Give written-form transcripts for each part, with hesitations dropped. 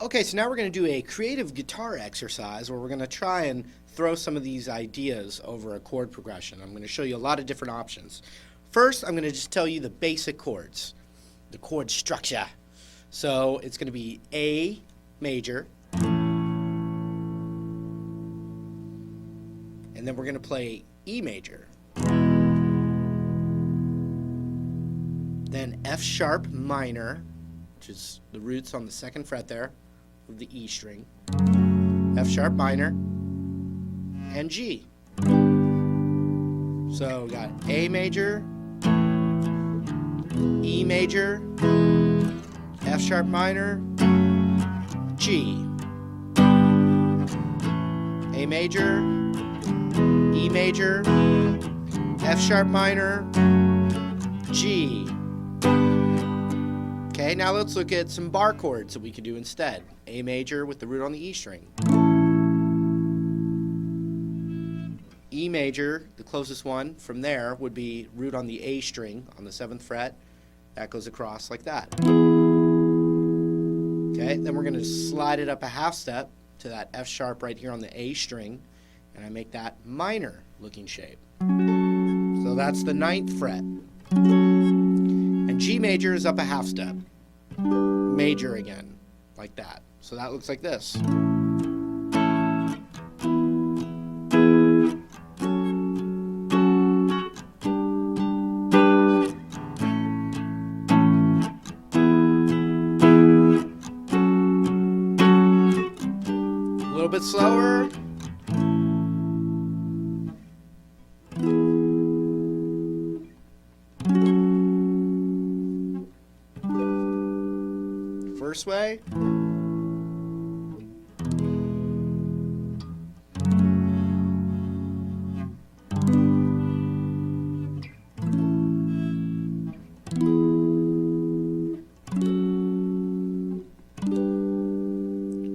Okay, so now we're going to do a creative guitar exercise where we're going to try and throw some of these ideas over a chord progression. I'm going to show you a lot of different options. First, I'm going to just tell you the basic chords, the chord structure. So it's going to be A major, and then we're going to play E major, then F sharp minor, which is the roots on the second fret there of the E string, F sharp minor, and G. So we got A major, E major, F sharp minor, G. A major, E major, F sharp minor, G. Okay, now let's look at some bar chords that we could do instead. A major with the root on the E string. E major, the closest one from there would be root on the A string on the 7th fret. That goes across like that. Okay, then we're going to slide it up a half step to that F sharp right here on the A string, and I make that minor looking shape. So that's the 9th fret. And G major is up a half step. Major again, like that. So that looks like this. A little bit slower. First way.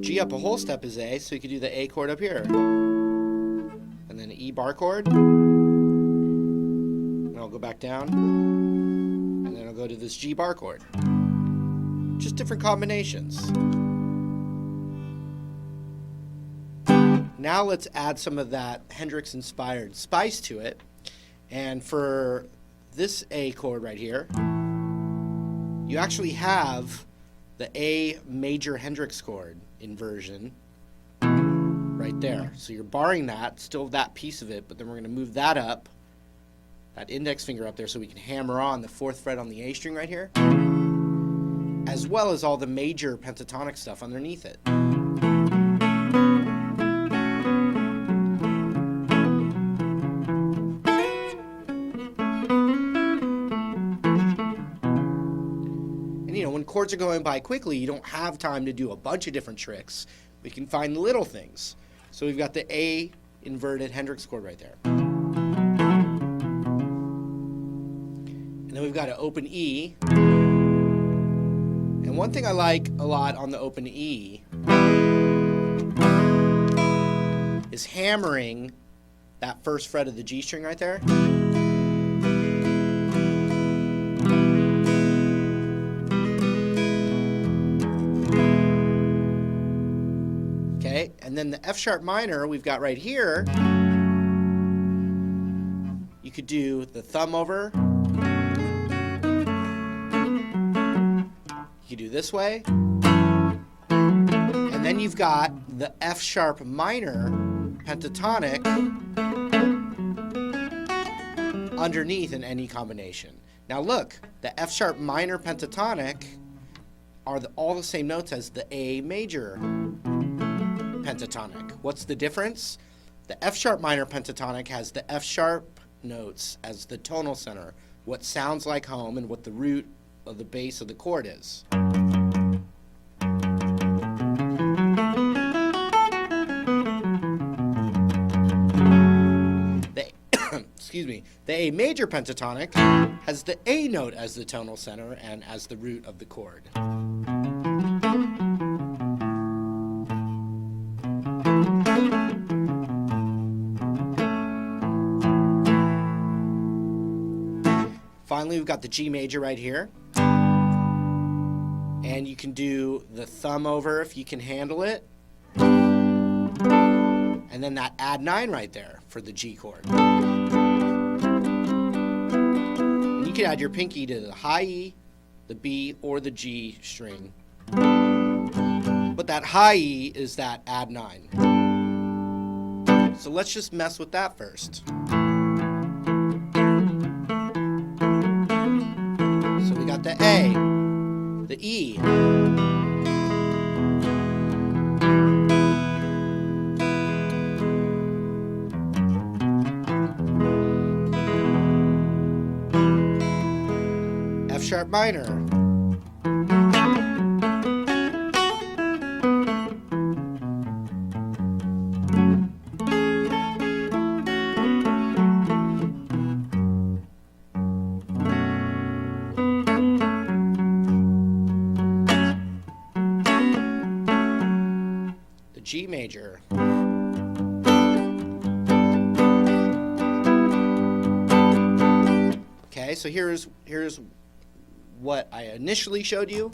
G up a whole step is A, so you could do the A chord up here. And then an E bar chord. And I'll go back down. And then I'll go to this G bar chord. Just different combinations. Now let's add some of that Hendrix-inspired spice to it. And for this A chord right here, you actually have the A major Hendrix chord inversion right there. So you're barring that, still that piece of it, but then we're going to move that up, that index finger up there, so we can hammer on the 4th fret on the A string right here, as well as all the major pentatonic stuff underneath it. And you know, when chords are going by quickly, you don't have time to do a bunch of different tricks. We can find little things. So we've got the A inverted Hendrix chord right there. And then we've got an open E. And one thing I like a lot on the open E is hammering that 1st fret of the G string right there. Okay, and then the F sharp minor we've got right here, you could do the thumb over. You do this way, and then you've got the F sharp minor pentatonic underneath in any combination. Now look, the F sharp minor pentatonic are all the same notes as the A major pentatonic. What's the difference? The F sharp minor pentatonic has the F sharp notes as the tonal center, what sounds like home and what the root of the base of the chord is. The A major pentatonic has the A note as the tonal center and as the root of the chord. Finally, we've got the G major right here. And you can do the thumb over if you can handle it. And then that add 9 right there for the G chord. And you can add your pinky to the high E, the B, or the G string. But that high E is that add 9. So let's just mess with that first. So we got the A, the E, F sharp minor, the G major, okay, so here's what I initially showed you.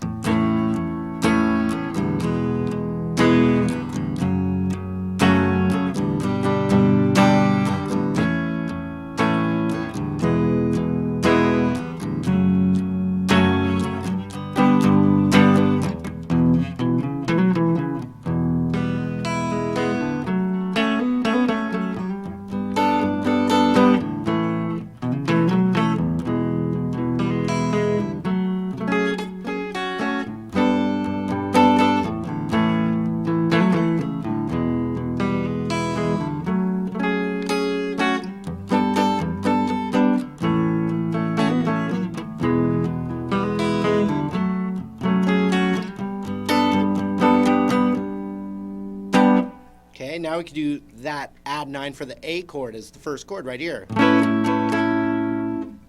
Okay, now we can do that add 9 for the A chord as the first chord right here. And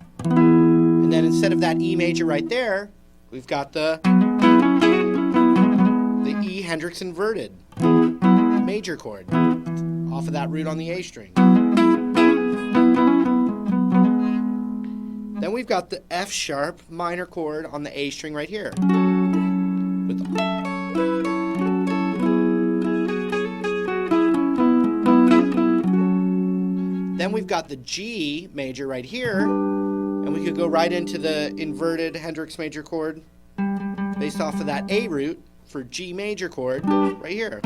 then instead of that E major right there, we've got the E Hendrix inverted major chord off of that root on the A string. Then we've got the F sharp minor chord on the A string right here. Then we've got the G major right here, and we could go right into the inverted Hendrix major chord based off of that A root for G major chord right here.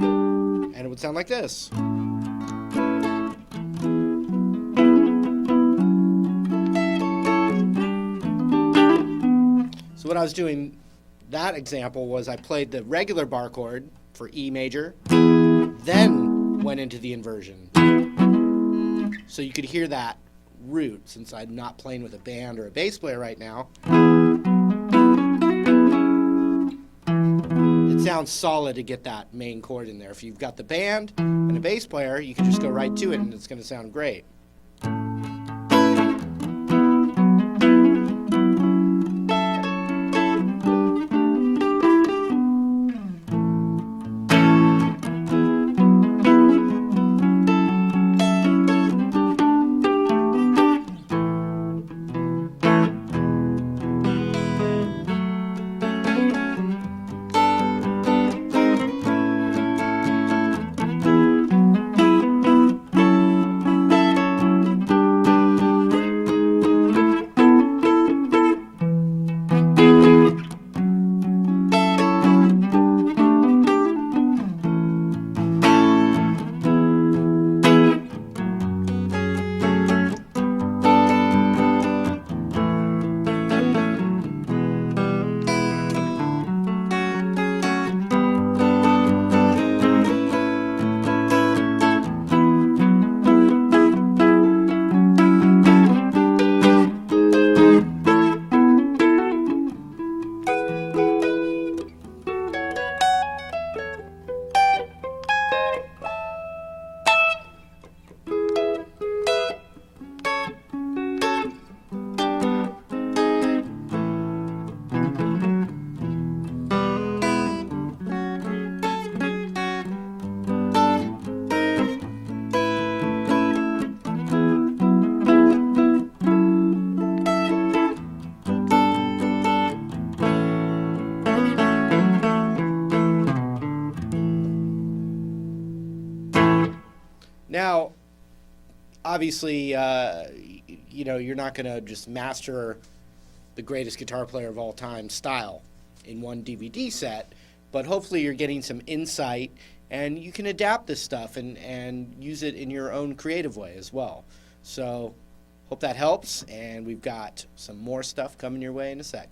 And it would sound like this. So what I was doing, that example was I played the regular bar chord for E major, then went into the inversion. So you could hear that root, since I'm not playing with a band or a bass player right now. It sounds solid to get that main chord in there. If you've got the band and a bass player, you can just go right to it and it's going to sound great. obviously, you know, you're not going to just master the greatest guitar player of all time style in one DVD set, but hopefully you're getting some insight, and you can adapt this stuff and use it in your own creative way as well. So hope that helps, and we've got some more stuff coming your way in a sec.